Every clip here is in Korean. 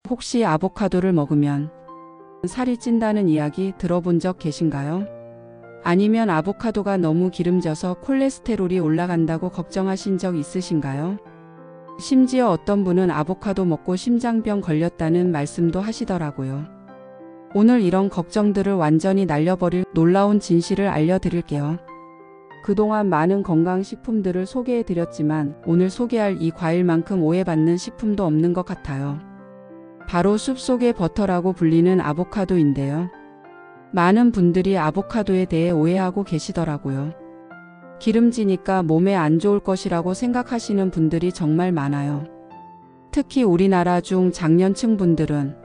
혹시 아보카도를 먹으면 살이 찐다는 이야기 들어본 적 계신가요? 아니면 아보카도가 너무 기름져서 콜레스테롤이 올라간다고 걱정하신 적 있으신가요? 심지어 어떤 분은 아보카도 먹고 심장병 걸렸다는 말씀도 하시더라고요. 오늘 이런 걱정들을 완전히 날려버릴 놀라운 진실을 알려드릴게요. 그동안 많은 건강식품들을 소개해드렸지만 오늘 소개할 이 과일만큼 오해받는 식품도 없는 것 같아요. 바로 숲속의 버터라고 불리는 아보카도인데요. 많은 분들이 아보카도에 대해 오해하고 계시더라고요. 기름지니까 몸에 안 좋을 것이라고 생각하시는 분들이 정말 많아요. 특히 우리나라 중장년층 분들은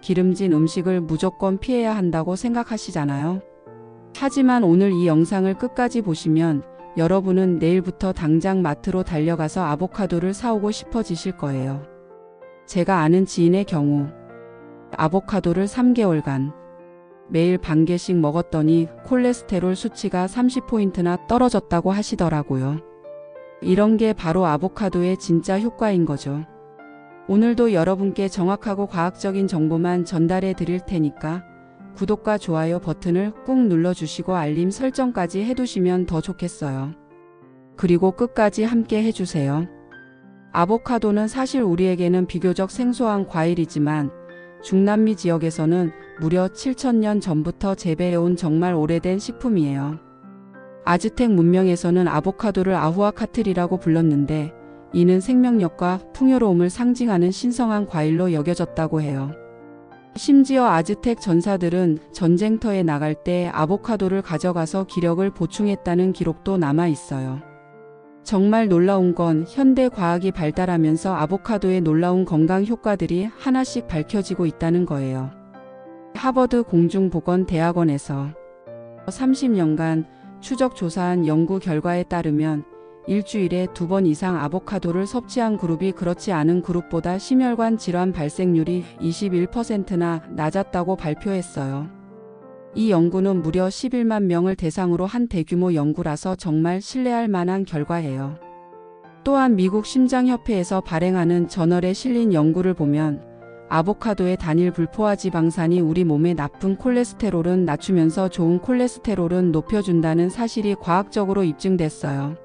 기름진 음식을 무조건 피해야 한다고 생각하시잖아요. 하지만 오늘 이 영상을 끝까지 보시면 여러분은 내일부터 당장 마트로 달려가서 아보카도를 사오고 싶어지실 거예요. 제가 아는 지인의 경우 아보카도를 3개월간 매일 반 개씩 먹었더니 콜레스테롤 수치가 30포인트나 떨어졌다고 하시더라고요. 이런 게 바로 아보카도의 진짜 효과인 거죠. 오늘도 여러분께 정확하고 과학적인 정보만 전달해 드릴 테니까 구독과 좋아요 버튼을 꾹 눌러주시고 알림 설정까지 해두시면 더 좋겠어요. 그리고 끝까지 함께 해주세요. 아보카도는 사실 우리에게는 비교적 생소한 과일이지만 중남미 지역에서는 무려 7,000년 전부터 재배해온 정말 오래된 식품이에요. 아즈텍 문명에서는 아보카도를 아후아카틀이라고 불렀는데 이는 생명력과 풍요로움을 상징하는 신성한 과일로 여겨졌다고 해요. 심지어 아즈텍 전사들은 전쟁터에 나갈 때 아보카도를 가져가서 기력을 보충했다는 기록도 남아 있어요. 정말 놀라운 건 현대 과학이 발달하면서 아보카도의 놀라운 건강 효과들이 하나씩 밝혀지고 있다는 거예요. 하버드 공중보건대학원에서 30년간 추적 조사한 연구 결과에 따르면 일주일에 2번 이상 아보카도를 섭취한 그룹이 그렇지 않은 그룹보다 심혈관 질환 발생률이 21%나 낮았다고 발표했어요. 이 연구는 무려 11만 명을 대상으로 한 대규모 연구라서 정말 신뢰할 만한 결과예요. 또한 미국 심장협회에서 발행하는 저널에 실린 연구를 보면 아보카도의 단일 불포화 지방산이 우리 몸의 나쁜 콜레스테롤은 낮추면서 좋은 콜레스테롤은 높여준다는 사실이 과학적으로 입증됐어요.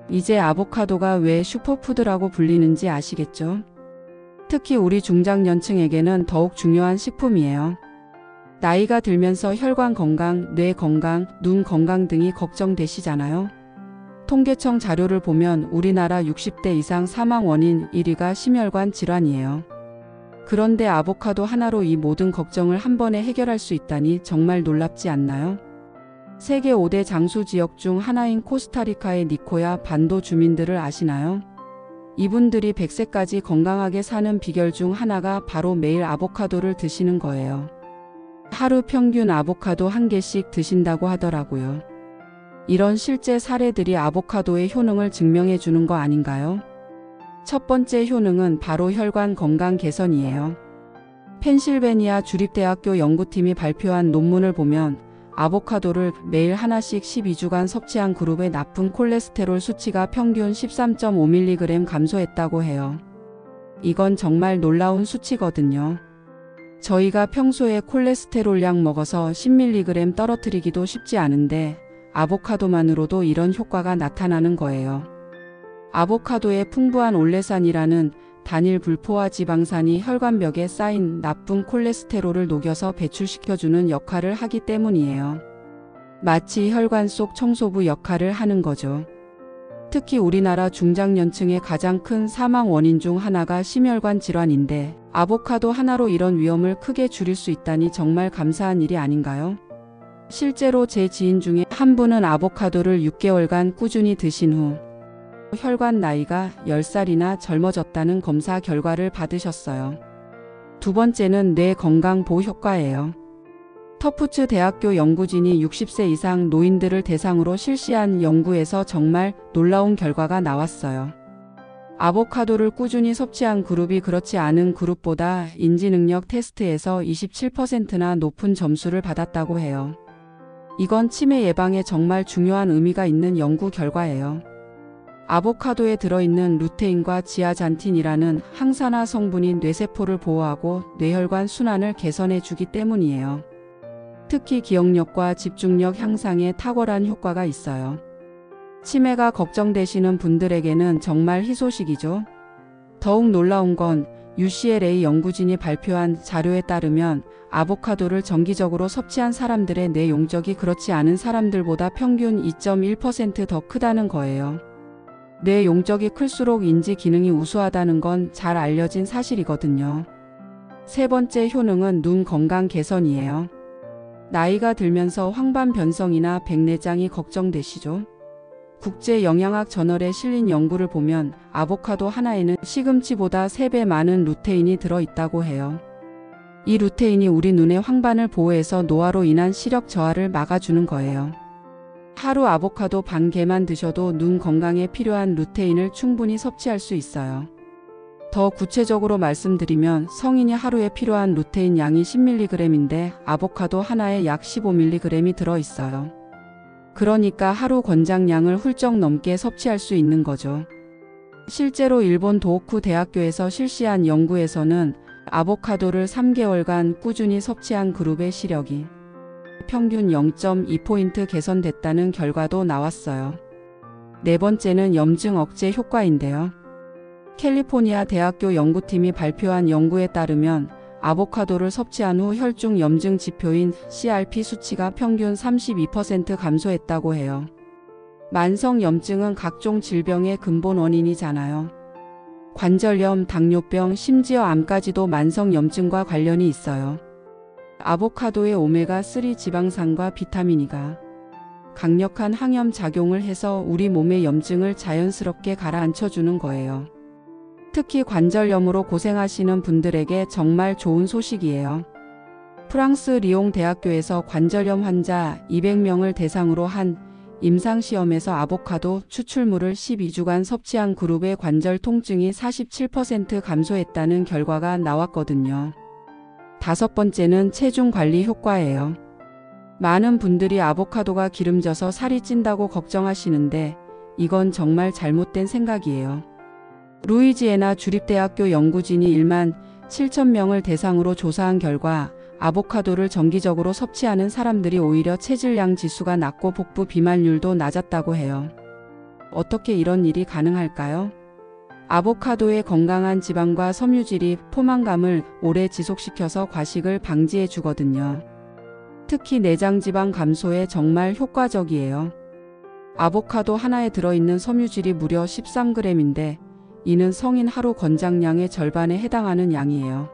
이제 아보카도가 왜 슈퍼푸드라고 불리는지 아시겠죠? 특히 우리 중장년층에게는 더욱 중요한 식품이에요. 나이가 들면서 혈관 건강, 뇌 건강, 눈 건강 등이 걱정되시잖아요. 통계청 자료를 보면 우리나라 60대 이상 사망 원인 1위가 심혈관 질환이에요. 그런데 아보카도 하나로 이 모든 걱정을 한 번에 해결할 수 있다니 정말 놀랍지 않나요? 세계 5대 장수 지역 중 하나인 코스타리카의 니코야 반도 주민들을 아시나요? 이분들이 100세까지 건강하게 사는 비결 중 하나가 바로 매일 아보카도를 드시는 거예요. 하루 평균 아보카도 1개씩 드신다고 하더라고요. 이런 실제 사례들이 아보카도의 효능을 증명해 주는 거 아닌가요? 첫 번째 효능은 바로 혈관 건강 개선이에요. 펜실베니아 주립대학교 연구팀이 발표한 논문을 보면 아보카도를 매일 하나씩 12주간 섭취한 그룹의 나쁜 콜레스테롤 수치가 평균 13.5mg 감소했다고 해요. 이건 정말 놀라운 수치거든요. 저희가 평소에 콜레스테롤량 먹어서 10mg 떨어뜨리기도 쉽지 않은데 아보카도만으로도 이런 효과가 나타나는 거예요. 아보카도의 풍부한 올레산이라는 단일 불포화 지방산이 혈관벽에 쌓인 나쁜 콜레스테롤을 녹여서 배출시켜주는 역할을 하기 때문이에요. 마치 혈관 속 청소부 역할을 하는 거죠. 특히 우리나라 중장년층의 가장 큰 사망 원인 중 하나가 심혈관 질환인데 아보카도 하나로 이런 위험을 크게 줄일 수 있다니 정말 감사한 일이 아닌가요? 실제로 제 지인 중에 한 분은 아보카도를 6개월간 꾸준히 드신 후 혈관 나이가 10살이나 젊어졌다는 검사 결과를 받으셨어요. 두 번째는 뇌 건강 보호 효과예요. 터프츠 대학교 연구진이 60세 이상 노인들을 대상으로 실시한 연구에서 정말 놀라운 결과가 나왔어요. 아보카도를 꾸준히 섭취한 그룹이 그렇지 않은 그룹보다 인지능력 테스트에서 27%나 높은 점수를 받았다고 해요. 이건 치매 예방에 정말 중요한 의미가 있는 연구 결과예요. 아보카도에 들어있는 루테인과 지아잔틴이라는 항산화 성분이 뇌세포를 보호하고 뇌혈관 순환을 개선해 주기 때문이에요. 특히 기억력과 집중력 향상에 탁월한 효과가 있어요. 치매가 걱정되시는 분들에게는 정말 희소식이죠. 더욱 놀라운 건 UCLA 연구진이 발표한 자료에 따르면 아보카도를 정기적으로 섭취한 사람들의 뇌 용적이 그렇지 않은 사람들보다 평균 2.1% 더 크다는 거예요. 뇌 용적이 클수록 인지 기능이 우수하다는 건 잘 알려진 사실이거든요. 세 번째 효능은 눈 건강 개선이에요. 나이가 들면서 황반 변성이나 백내장이 걱정되시죠? 국제영양학 저널에 실린 연구를 보면 아보카도 하나에는 시금치보다 3배 많은 루테인이 들어있다고 해요. 이 루테인이 우리 눈의 황반을 보호해서 노화로 인한 시력 저하를 막아주는 거예요. 하루 아보카도 반 개만 드셔도 눈 건강에 필요한 루테인을 충분히 섭취할 수 있어요. 더 구체적으로 말씀드리면 성인이 하루에 필요한 루테인 양이 10mg인데 아보카도 하나에 약 15mg이 들어있어요. 그러니까 하루 권장량을 훌쩍 넘게 섭취할 수 있는 거죠. 실제로 일본 도호쿠 대학교에서 실시한 연구에서는 아보카도를 3개월간 꾸준히 섭취한 그룹의 시력이 평균 0.2포인트 개선됐다는 결과도 나왔어요. 네 번째는 염증 억제 효과인데요. 캘리포니아 대학교 연구팀이 발표한 연구에 따르면 아보카도를 섭취한 후 혈중 염증 지표인 CRP 수치가 평균 32% 감소했다고 해요. 만성 염증은 각종 질병의 근본 원인이잖아요. 관절염, 당뇨병, 심지어 암까지도 만성 염증과 관련이 있어요. 아보카도의 오메가3 지방산과 비타민 E가 강력한 항염 작용을 해서 우리 몸의 염증을 자연스럽게 가라앉혀주는 거예요. 특히 관절염으로 고생하시는 분들에게 정말 좋은 소식이에요. 프랑스 리옹 대학교에서 관절염 환자 200명을 대상으로 한 임상시험에서 아보카도 추출물을 12주간 섭취한 그룹의 관절 통증이 47% 감소했다는 결과가 나왔거든요. 다섯 번째는 체중 관리 효과예요. 많은 분들이 아보카도가 기름져서 살이 찐다고 걱정하시는데 이건 정말 잘못된 생각이에요. 루이지애나 주립대학교 연구진이 1만 7,000명을 대상으로 조사한 결과 아보카도를 정기적으로 섭취하는 사람들이 오히려 체질량 지수가 낮고 복부 비만율도 낮았다고 해요. 어떻게 이런 일이 가능할까요? 아보카도의 건강한 지방과 섬유질이 포만감을 오래 지속시켜서 과식을 방지해 주거든요. 특히 내장 지방 감소에 정말 효과적이에요. 아보카도 하나에 들어있는 섬유질이 무려 13g인데 이는 성인 하루 권장량의 절반에 해당하는 양이에요.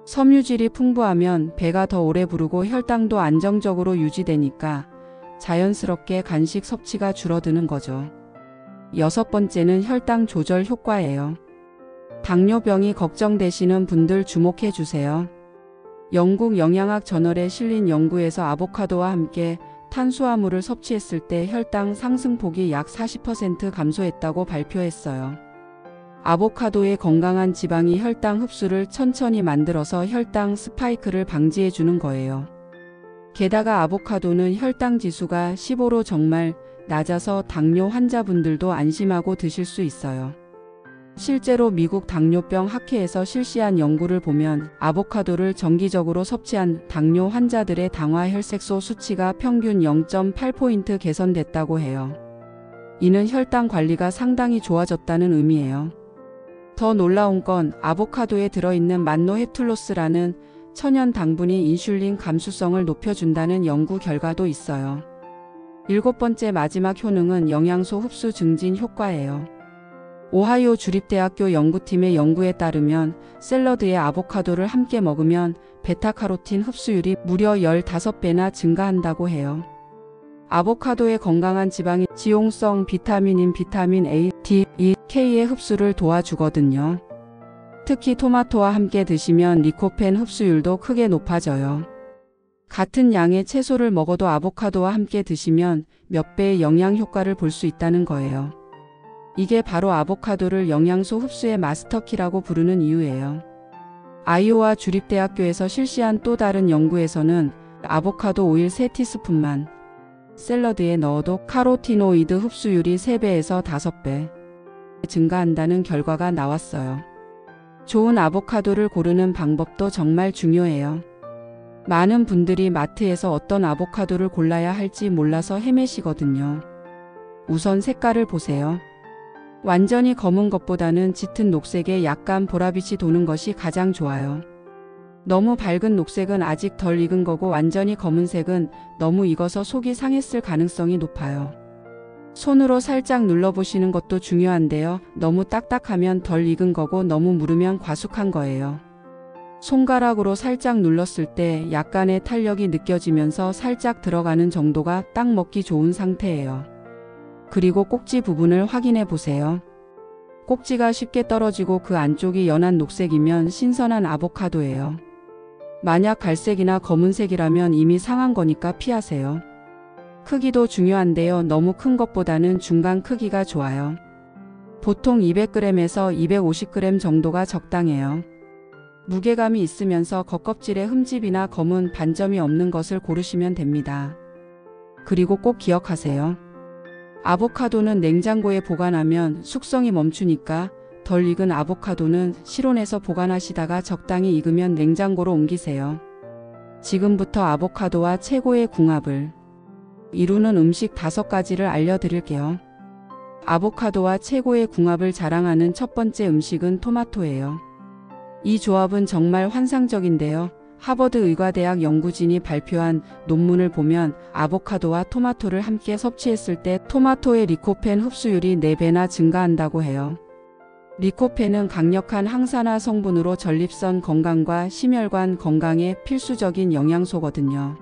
섬유질이 풍부하면 배가 더 오래 부르고 혈당도 안정적으로 유지되니까 자연스럽게 간식 섭취가 줄어드는 거죠. 여섯 번째는 혈당 조절 효과예요. 당뇨병이 걱정되시는 분들 주목해 주세요. 영국 영양학 저널에 실린 연구에서 아보카도와 함께 탄수화물을 섭취했을 때 혈당 상승폭이 약 40% 감소했다고 발표했어요. 아보카도의 건강한 지방이 혈당 흡수를 천천히 만들어서 혈당 스파이크를 방지해 주는 거예요. 게다가 아보카도는 혈당 지수가 15로 정말 낮아서 당뇨 환자분들도 안심하고 드실 수 있어요. 실제로 미국 당뇨병 학회에서 실시한 연구를 보면 아보카도를 정기적으로 섭취한 당뇨 환자들의 당화 혈색소 수치가 평균 0.8포인트 개선됐다고 해요. 이는 혈당 관리가 상당히 좋아졌다는 의미예요. 더 놀라운 건 아보카도에 들어있는 만노헤툴로스라는 천연 당분이 인슐린 감수성을 높여준다는 연구 결과도 있어요. 일곱 번째 마지막 효능은 영양소 흡수 증진 효과예요. 오하이오 주립대학교 연구팀의 연구에 따르면 샐러드에 아보카도를 함께 먹으면 베타카로틴 흡수율이 무려 15배나 증가한다고 해요. 아보카도의 건강한 지방이 지용성 비타민인 비타민 A, D, E, K의 흡수를 도와주거든요. 특히 토마토와 함께 드시면 리코펜 흡수율도 크게 높아져요. 같은 양의 채소를 먹어도 아보카도와 함께 드시면 몇 배의 영양 효과를 볼 수 있다는 거예요. 이게 바로 아보카도를 영양소 흡수의 마스터키라고 부르는 이유예요. 아이오와 주립대학교에서 실시한 또 다른 연구에서는 아보카도 오일 3티스푼만 샐러드에 넣어도 카로티노이드 흡수율이 3배에서 5배, 증가한다는 결과가 나왔어요. 좋은 아보카도를 고르는 방법도 정말 중요해요. 많은 분들이 마트에서 어떤 아보카도를 골라야 할지 몰라서 헤매시거든요. 우선 색깔을 보세요. 완전히 검은 것보다는 짙은 녹색에 약간 보라빛이 도는 것이 가장 좋아요. 너무 밝은 녹색은 아직 덜 익은 거고 완전히 검은색은 너무 익어서 속이 상했을 가능성이 높아요. 손으로 살짝 눌러보시는 것도 중요한데요. 너무 딱딱하면 덜 익은 거고 너무 무르면 과숙한 거예요. 손가락으로 살짝 눌렀을 때 약간의 탄력이 느껴지면서 살짝 들어가는 정도가 딱 먹기 좋은 상태예요. 그리고 꼭지 부분을 확인해 보세요. 꼭지가 쉽게 떨어지고 그 안쪽이 연한 녹색이면 신선한 아보카도예요. 만약 갈색이나 검은색이라면 이미 상한 거니까 피하세요. 크기도 중요한데요. 너무 큰 것보다는 중간 크기가 좋아요. 보통 200g에서 250g 정도가 적당해요. 무게감이 있으면서 겉껍질에 흠집이나 검은 반점이 없는 것을 고르시면 됩니다. 그리고 꼭 기억하세요. 아보카도는 냉장고에 보관하면 숙성이 멈추니까 덜 익은 아보카도는 실온에서 보관하시다가 적당히 익으면 냉장고로 옮기세요. 지금부터 아보카도와 최고의 궁합을 이루는 음식 5가지를 알려드릴게요. 아보카도와 최고의 궁합을 자랑하는 첫 번째 음식은 토마토예요. 이 조합은 정말 환상적인데요. 하버드 의과대학 연구진이 발표한 논문을 보면 아보카도와 토마토를 함께 섭취했을 때 토마토의 리코펜 흡수율이 4배나 증가한다고 해요. 리코펜은 강력한 항산화 성분으로 전립선 건강과 심혈관 건강에 필수적인 영양소거든요.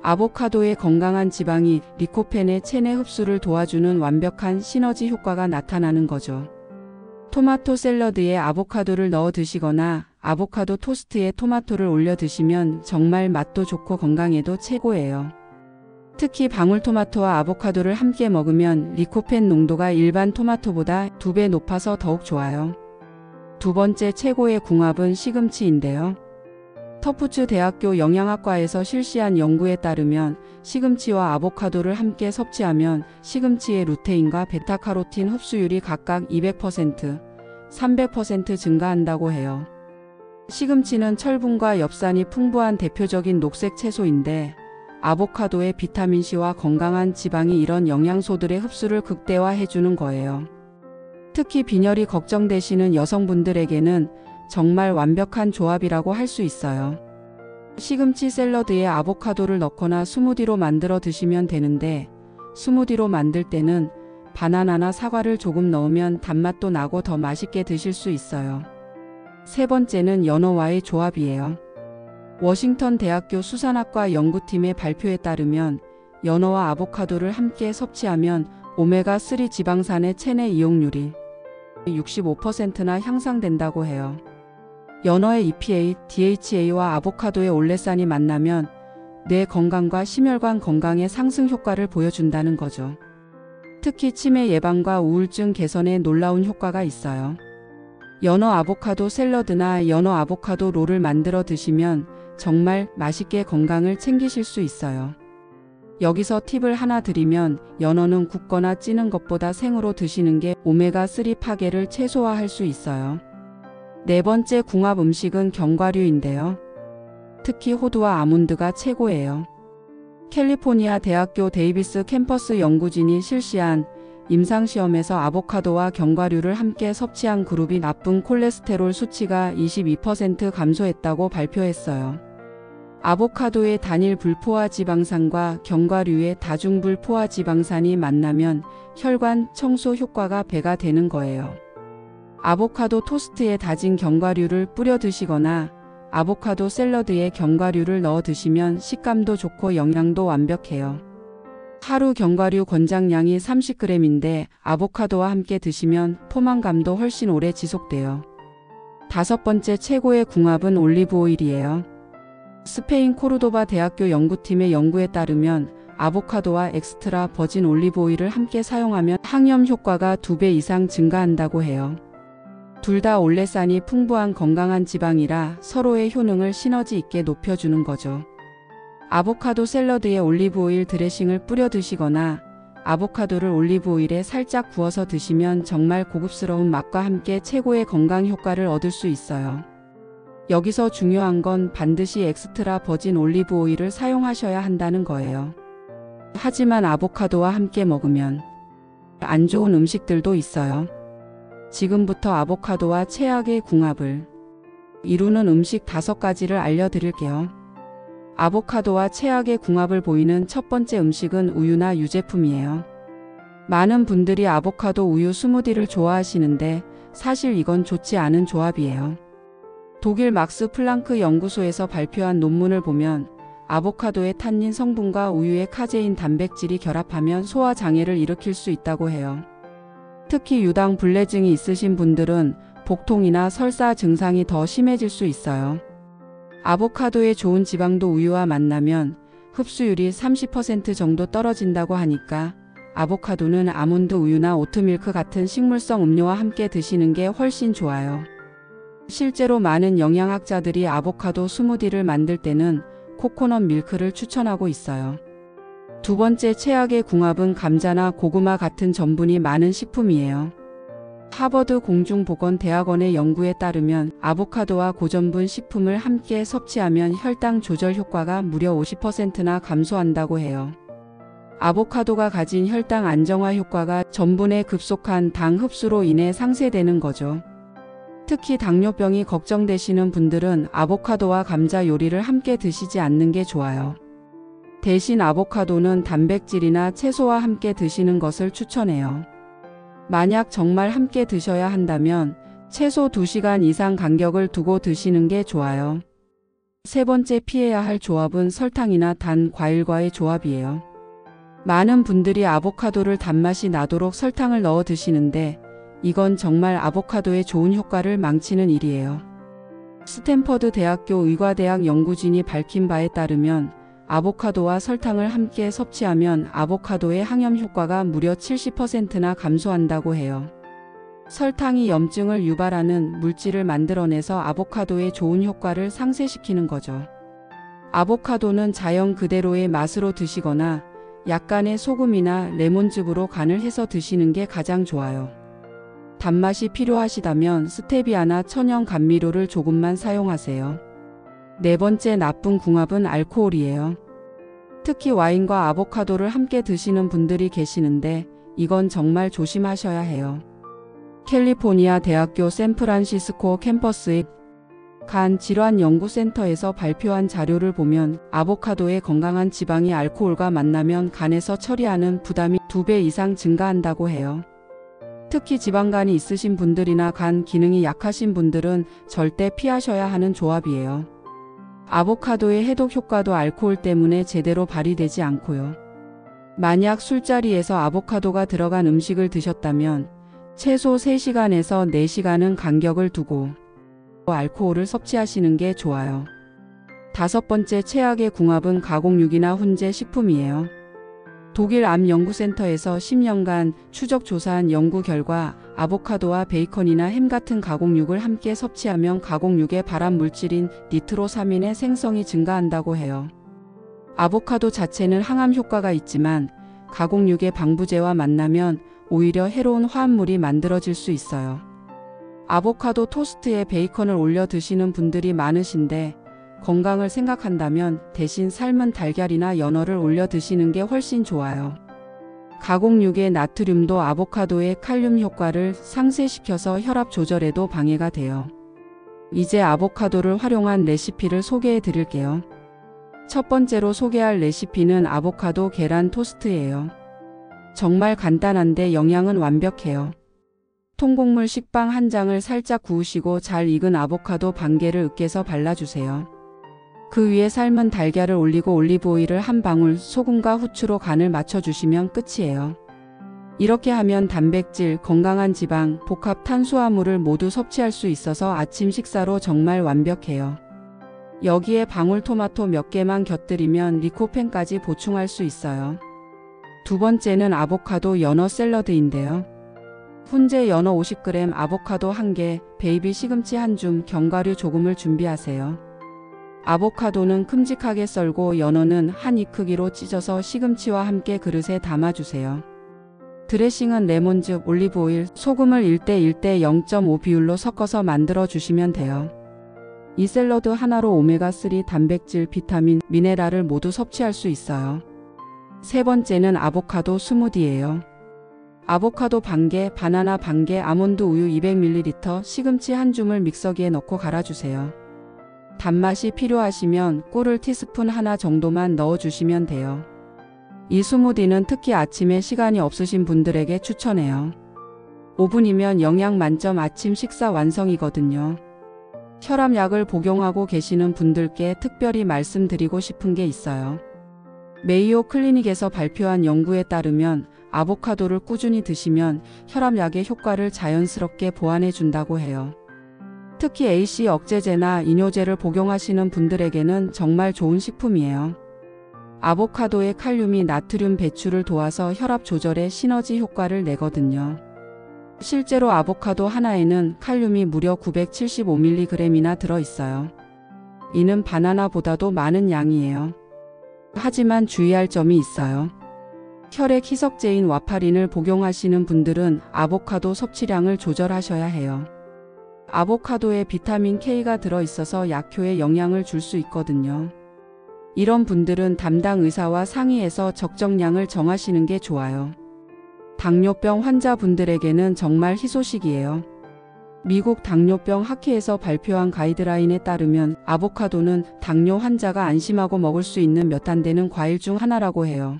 아보카도의 건강한 지방이 리코펜의 체내 흡수를 도와주는 완벽한 시너지 효과가 나타나는 거죠. 토마토 샐러드에 아보카도를 넣어 드시거나 아보카도 토스트에 토마토를 올려 드시면 정말 맛도 좋고 건강에도 최고예요. 특히 방울토마토와 아보카도를 함께 먹으면 리코펜 농도가 일반 토마토보다 2배 높아서 더욱 좋아요. 두 번째 최고의 궁합은 시금치인데요. 터프츠 대학교 영양학과에서 실시한 연구에 따르면 시금치와 아보카도를 함께 섭취하면 시금치의 루테인과 베타카로틴 흡수율이 각각 200%, 300% 증가한다고 해요. 시금치는 철분과 엽산이 풍부한 대표적인 녹색 채소인데 아보카도의 비타민C와 건강한 지방이 이런 영양소들의 흡수를 극대화해주는 거예요. 특히 빈혈이 걱정되시는 여성분들에게는 정말 완벽한 조합이라고 할 수 있어요. 시금치 샐러드에 아보카도를 넣거나 스무디로 만들어 드시면 되는데 스무디로 만들 때는 바나나나 사과를 조금 넣으면 단맛도 나고 더 맛있게 드실 수 있어요. 세 번째는 연어와의 조합이에요. 워싱턴 대학교 수산학과 연구팀의 발표에 따르면 연어와 아보카도를 함께 섭취하면 오메가3 지방산의 체내 이용률이 65%나 향상된다고 해요. 연어의 EPA, DHA와 아보카도의 올레산이 만나면 뇌 건강과 심혈관 건강에 상승 효과를 보여준다는 거죠. 특히 치매 예방과 우울증 개선에 놀라운 효과가 있어요. 연어 아보카도 샐러드나 연어 아보카도 롤을 만들어 드시면 정말 맛있게 건강을 챙기실 수 있어요. 여기서 팁을 하나 드리면 연어는 굽거나 찌는 것보다 생으로 드시는 게 오메가3 파괴를 최소화할 수 있어요. 네 번째 궁합 음식은 견과류인데요. 특히 호두와 아몬드가 최고예요. 캘리포니아 대학교 데이비스 캠퍼스 연구진이 실시한 임상시험에서 아보카도와 견과류를 함께 섭취한 그룹이 나쁜 콜레스테롤 수치가 22% 감소했다고 발표했어요. 아보카도의 단일 불포화 지방산과 견과류의 다중 불포화 지방산이 만나면 혈관 청소 효과가 배가 되는 거예요. 아보카도 토스트에 다진 견과류를 뿌려 드시거나 아보카도 샐러드에 견과류를 넣어 드시면 식감도 좋고 영양도 완벽해요. 하루 견과류 권장량이 30g인데 아보카도와 함께 드시면 포만감도 훨씬 오래 지속돼요. 다섯 번째 최고의 궁합은 올리브오일이에요. 스페인 코르도바 대학교 연구팀의 연구에 따르면 아보카도와 엑스트라 버진 올리브오일을 함께 사용하면 항염 효과가 2배 이상 증가한다고 해요. 둘 다 올레산이 풍부한 건강한 지방이라 서로의 효능을 시너지 있게 높여주는 거죠. 아보카도 샐러드에 올리브오일 드레싱을 뿌려 드시거나 아보카도를 올리브 오일에 살짝 구워서 드시면 정말 고급스러운 맛과 함께 최고의 건강 효과를 얻을 수 있어요. 여기서 중요한 건 반드시 엑스트라 버진 올리브 오일을 사용하셔야 한다는 거예요. 하지만 아보카도와 함께 먹으면 안 좋은 음식들도 있어요. 지금부터 아보카도와 최악의 궁합을 이루는 음식 5가지를 알려드릴게요. 아보카도와 최악의 궁합을 보이는 첫 번째 음식은 우유나 유제품이에요. 많은 분들이 아보카도 우유 스무디를 좋아하시는데 사실 이건 좋지 않은 조합이에요. 독일 막스 플랑크 연구소에서 발표한 논문을 보면 아보카도의 탄닌 성분과 우유의 카제인 단백질이 결합하면 소화 장애를 일으킬 수 있다고 해요. 특히 유당 불내증이 있으신 분들은 복통이나 설사 증상이 더 심해질 수 있어요. 아보카도의 좋은 지방도 우유와 만나면 흡수율이 30% 정도 떨어진다고 하니까 아보카도는 아몬드 우유나 오트밀크 같은 식물성 음료와 함께 드시는 게 훨씬 좋아요. 실제로 많은 영양학자들이 아보카도 스무디를 만들 때는 코코넛 밀크를 추천하고 있어요. 두 번째 최악의 궁합은 감자나 고구마 같은 전분이 많은 식품이에요. 하버드 공중보건대학원의 연구에 따르면 아보카도와 고전분 식품을 함께 섭취하면 혈당 조절 효과가 무려 50%나 감소한다고 해요. 아보카도가 가진 혈당 안정화 효과가 전분의 급속한 당 흡수로 인해 상쇄되는 거죠. 특히 당뇨병이 걱정되시는 분들은 아보카도와 감자 요리를 함께 드시지 않는 게 좋아요. 대신 아보카도는 단백질이나 채소와 함께 드시는 것을 추천해요. 만약 정말 함께 드셔야 한다면 최소 2시간 이상 간격을 두고 드시는 게 좋아요. 세 번째 피해야 할 조합은 설탕이나 단 과일과의 조합이에요. 많은 분들이 아보카도를 단맛이 나도록 설탕을 넣어 드시는데 이건 정말 아보카도의 좋은 효과를 망치는 일이에요. 스탠퍼드 대학교 의과대학 연구진이 밝힌 바에 따르면 아보카도와 설탕을 함께 섭취하면 아보카도의 항염 효과가 무려 70%나 감소한다고 해요. 설탕이 염증을 유발하는 물질을 만들어내서 아보카도의 좋은 효과를 상쇄시키는 거죠. 아보카도는 자연 그대로의 맛으로 드시거나 약간의 소금이나 레몬즙으로 간을 해서 드시는 게 가장 좋아요. 단맛이 필요하시다면 스테비아나 천연 감미료를 조금만 사용하세요. 네 번째 나쁜 궁합은 알코올이에요. 특히 와인과 아보카도를 함께 드시는 분들이 계시는데 이건 정말 조심하셔야 해요. 캘리포니아 대학교 샌프란시스코 캠퍼스의 간 질환 연구센터에서 발표한 자료를 보면 아보카도의 건강한 지방이 알코올과 만나면 간에서 처리하는 부담이 2배 이상 증가한다고 해요. 특히 지방간이 있으신 분들이나 간 기능이 약하신 분들은 절대 피하셔야 하는 조합이에요. 아보카도의 해독 효과도 알코올 때문에 제대로 발휘되지 않고요. 만약 술자리에서 아보카도가 들어간 음식을 드셨다면 최소 3시간에서 4시간은 간격을 두고 알코올을 섭취하시는 게 좋아요. 다섯 번째 최악의 궁합은 가공육이나 훈제 식품이에요. 독일 암연구센터에서 10년간 추적 조사한 연구 결과 아보카도와 베이컨이나 햄 같은 가공육을 함께 섭취하면 가공육의 발암 물질인 니트로사민의 생성이 증가한다고 해요. 아보카도 자체는 항암 효과가 있지만 가공육의 방부제와 만나면 오히려 해로운 화합물이 만들어질 수 있어요. 아보카도 토스트에 베이컨을 올려 드시는 분들이 많으신데 건강을 생각한다면 대신 삶은 달걀이나 연어를 올려 드시는 게 훨씬 좋아요. 가공육의 나트륨도 아보카도의 칼륨 효과를 상쇄시켜서 혈압 조절에도 방해가 돼요. 이제 아보카도를 활용한 레시피를 소개해 드릴게요. 첫 번째로 소개할 레시피는 아보카도 계란 토스트예요. 정말 간단한데 영양은 완벽해요. 통곡물 식빵 한 장을 살짝 구우시고 잘 익은 아보카도 반 개를 으깨서 발라주세요. 그 위에 삶은 달걀을 올리고 올리브 오일을 한 방울, 소금과 후추로 간을 맞춰주시면 끝이에요. 이렇게 하면 단백질, 건강한 지방, 복합 탄수화물을 모두 섭취할 수 있어서 아침 식사로 정말 완벽해요. 여기에 방울토마토 몇 개만 곁들이면 리코펜까지 보충할 수 있어요. 두 번째는 아보카도 연어 샐러드인데요. 훈제 연어 50g, 아보카도 1개, 베이비 시금치 1줌, 견과류 조금을 준비하세요. 아보카도는 큼직하게 썰고 연어는 한 입 크기로 찢어서 시금치와 함께 그릇에 담아주세요. 드레싱은 레몬즙, 올리브오일, 소금을 1대1대 0.5 비율로 섞어서 만들어 주시면 돼요. 이 샐러드 하나로 오메가3 단백질, 비타민, 미네랄을 모두 섭취할 수 있어요. 세 번째는 아보카도 스무디예요. 아보카도 반개, 바나나 반개, 아몬드 우유 200ml, 시금치 한 줌을 믹서기에 넣고 갈아주세요. 단맛이 필요하시면 꿀을 티스푼 하나 정도만 넣어주시면 돼요. 이 스무디는 특히 아침에 시간이 없으신 분들에게 추천해요. 5분이면 영양 만점 아침 식사 완성이거든요. 혈압약을 복용하고 계시는 분들께 특별히 말씀드리고 싶은 게 있어요. 메이오 클리닉에서 발표한 연구에 따르면 아보카도를 꾸준히 드시면 혈압약의 효과를 자연스럽게 보완해 준다고 해요. 특히 AC 억제제나 이뇨제를 복용하시는 분들에게는 정말 좋은 식품이에요. 아보카도의 칼륨이 나트륨 배출을 도와서 혈압 조절에 시너지 효과를 내거든요. 실제로 아보카도 하나에는 칼륨이 무려 975mg이나 들어있어요. 이는 바나나보다도 많은 양이에요. 하지만 주의할 점이 있어요. 혈액 희석제인 와파린을 복용하시는 분들은 아보카도 섭취량을 조절하셔야 해요. 아보카도에 비타민 K가 들어있어서 약효에 영향을 줄 수 있거든요. 이런 분들은 담당 의사와 상의해서 적정량을 정하시는 게 좋아요. 당뇨병 환자분들에게는 정말 희소식이에요. 미국 당뇨병 학회에서 발표한 가이드라인에 따르면 아보카도는 당뇨 환자가 안심하고 먹을 수 있는 몇 안 되는 과일 중 하나라고 해요.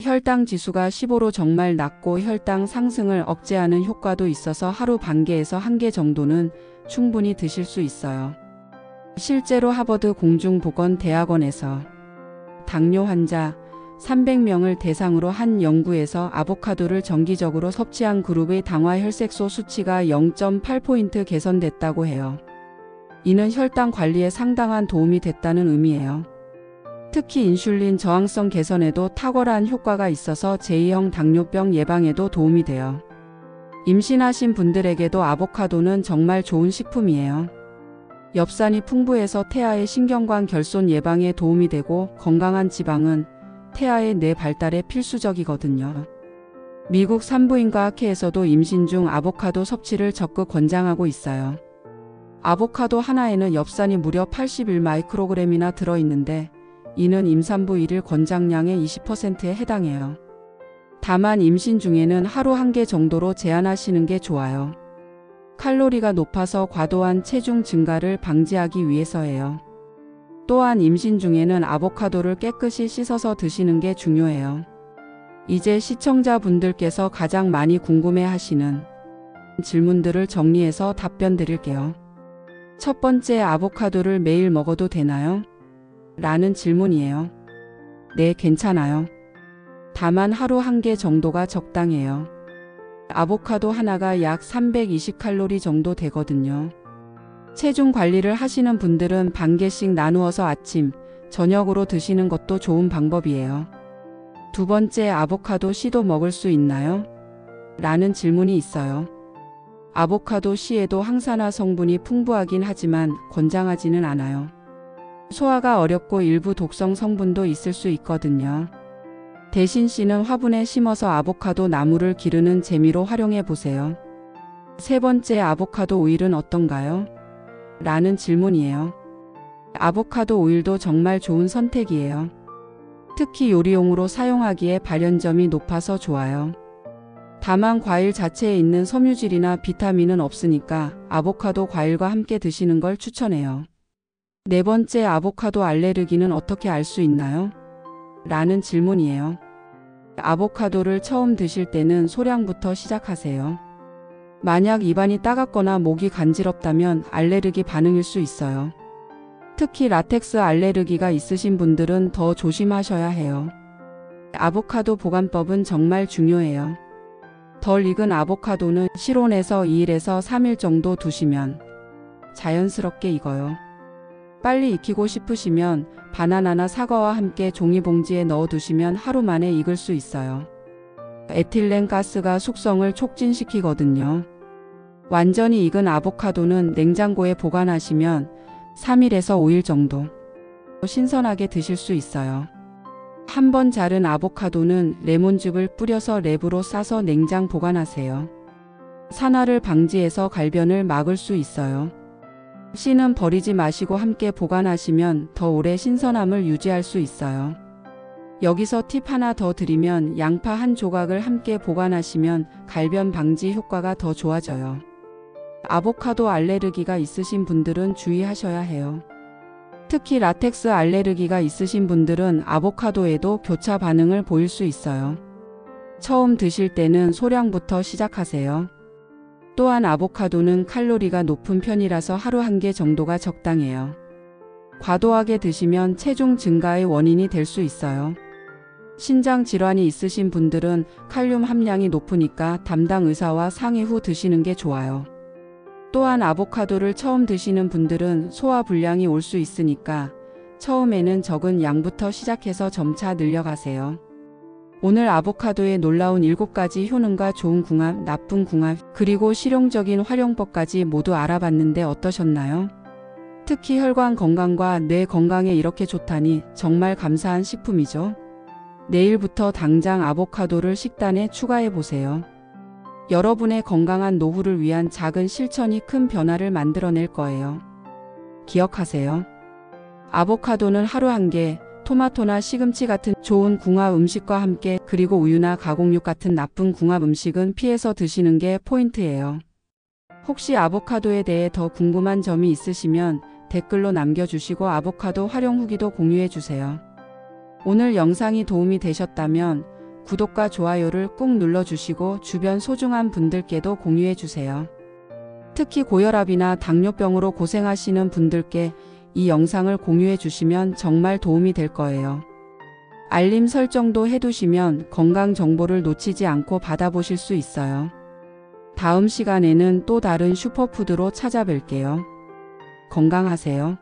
혈당 지수가 15로 정말 낮고 혈당 상승을 억제하는 효과도 있어서 하루 반개에서 1개 정도는 충분히 드실 수 있어요. 실제로 하버드 공중보건대학원에서 당뇨 환자 300명을 대상으로 한 연구에서 아보카도를 정기적으로 섭취한 그룹의 당화 혈색소 수치가 0.8포인트 개선됐다고 해요. 이는 혈당 관리에 상당한 도움이 됐다는 의미예요. 특히 인슐린 저항성 개선에도 탁월한 효과가 있어서 제2형 당뇨병 예방에도 도움이 돼요. 임신하신 분들에게도 아보카도는 정말 좋은 식품이에요. 엽산이 풍부해서 태아의 신경관 결손 예방에 도움이 되고 건강한 지방은 태아의 뇌 발달에 필수적이거든요. 미국 산부인과 학회에서도 임신 중 아보카도 섭취를 적극 권장하고 있어요. 아보카도 하나에는 엽산이 무려 81마이크로그램이나 들어있는데 이는 임산부 1일 권장량의 20%에 해당해요. 다만 임신 중에는 하루 1개 정도로 제한하시는 게 좋아요. 칼로리가 높아서 과도한 체중 증가를 방지하기 위해서예요. 또한 임신 중에는 아보카도를 깨끗이 씻어서 드시는 게 중요해요. 이제 시청자분들께서 가장 많이 궁금해하시는 질문들을 정리해서 답변 드릴게요. 첫 번째, 아보카도를 매일 먹어도 되나요? 라는 질문이에요. 네, 괜찮아요. 다만 하루 1개 정도가 적당해요. 아보카도 하나가 약 320칼로리 정도 되거든요. 체중 관리를 하시는 분들은 반개씩 나누어서 아침, 저녁으로 드시는 것도 좋은 방법이에요. 두 번째, 아보카도 씨도 먹을 수 있나요? 라는 질문이 있어요. 아보카도 씨에도 항산화 성분이 풍부하긴 하지만 권장하지는 않아요. 소화가 어렵고 일부 독성 성분도 있을 수 있거든요. 대신 씨는 화분에 심어서 아보카도 나무를 기르는 재미로 활용해 보세요. 세 번째, 아보카도 오일은 어떤가요? 라는 질문이에요. 아보카도 오일도 정말 좋은 선택이에요. 특히 요리용으로 사용하기에 발연점이 높아서 좋아요. 다만 과일 자체에 있는 섬유질이나 비타민은 없으니까 아보카도 과일과 함께 드시는 걸 추천해요. 네 번째, 아보카도 알레르기는 어떻게 알 수 있나요? 라는 질문이에요. 아보카도를 처음 드실 때는 소량부터 시작하세요. 만약 입안이 따갑거나 목이 간지럽다면 알레르기 반응일 수 있어요. 특히 라텍스 알레르기가 있으신 분들은 더 조심하셔야 해요. 아보카도 보관법은 정말 중요해요. 덜 익은 아보카도는 실온에서 2일에서 3일 정도 두시면 자연스럽게 익어요. 빨리 익히고 싶으시면 바나나나 사과와 함께 종이봉지에 넣어두시면 하루 만에 익을 수 있어요. 에틸렌 가스가 숙성을 촉진시키거든요. 완전히 익은 아보카도는 냉장고에 보관하시면 3일에서 5일 정도 신선하게 드실 수 있어요. 한 번 자른 아보카도는 레몬즙을 뿌려서 랩으로 싸서 냉장 보관하세요. 산화를 방지해서 갈변을 막을 수 있어요. 씨는 버리지 마시고 함께 보관하시면 더 오래 신선함을 유지할 수 있어요. 여기서 팁 하나 더 드리면 양파 한 조각을 함께 보관하시면 갈변 방지 효과가 더 좋아져요. 아보카도 알레르기가 있으신 분들은 주의하셔야 해요. 특히 라텍스 알레르기가 있으신 분들은 아보카도에도 교차 반응을 보일 수 있어요. 처음 드실 때는 소량부터 시작하세요. 또한 아보카도는 칼로리가 높은 편이라서 하루 1개 정도가 적당해요. 과도하게 드시면 체중 증가의 원인이 될 수 있어요. 신장 질환이 있으신 분들은 칼륨 함량이 높으니까 담당 의사와 상의 후 드시는 게 좋아요. 또한 아보카도를 처음 드시는 분들은 소화 불량이 올 수 있으니까 처음에는 적은 양부터 시작해서 점차 늘려가세요. 오늘 아보카도의 놀라운 7가지 효능과 좋은 궁합, 나쁜 궁합, 그리고 실용적인 활용법까지 모두 알아봤는데 어떠셨나요? 특히 혈관 건강과 뇌 건강에 이렇게 좋다니 정말 감사한 식품이죠. 내일부터 당장 아보카도를 식단에 추가해 보세요. 여러분의 건강한 노후를 위한 작은 실천이 큰 변화를 만들어낼 거예요. 기억하세요. 아보카도는 하루 1개, 토마토나 시금치 같은 좋은 궁합 음식과 함께, 그리고 우유나 가공육 같은 나쁜 궁합 음식은 피해서 드시는 게 포인트예요. 혹시 아보카도에 대해 더 궁금한 점이 있으시면 댓글로 남겨주시고 아보카도 활용 후기도 공유해주세요. 오늘 영상이 도움이 되셨다면 구독과 좋아요를 꾹 눌러주시고 주변 소중한 분들께도 공유해주세요. 특히 고혈압이나 당뇨병으로 고생하시는 분들께 이 영상을 공유해주시면 정말 도움이 될 거예요. 알림 설정도 해두시면 건강 정보를 놓치지 않고 받아보실 수 있어요. 다음 시간에는 또 다른 슈퍼푸드로 찾아뵐게요. 건강하세요.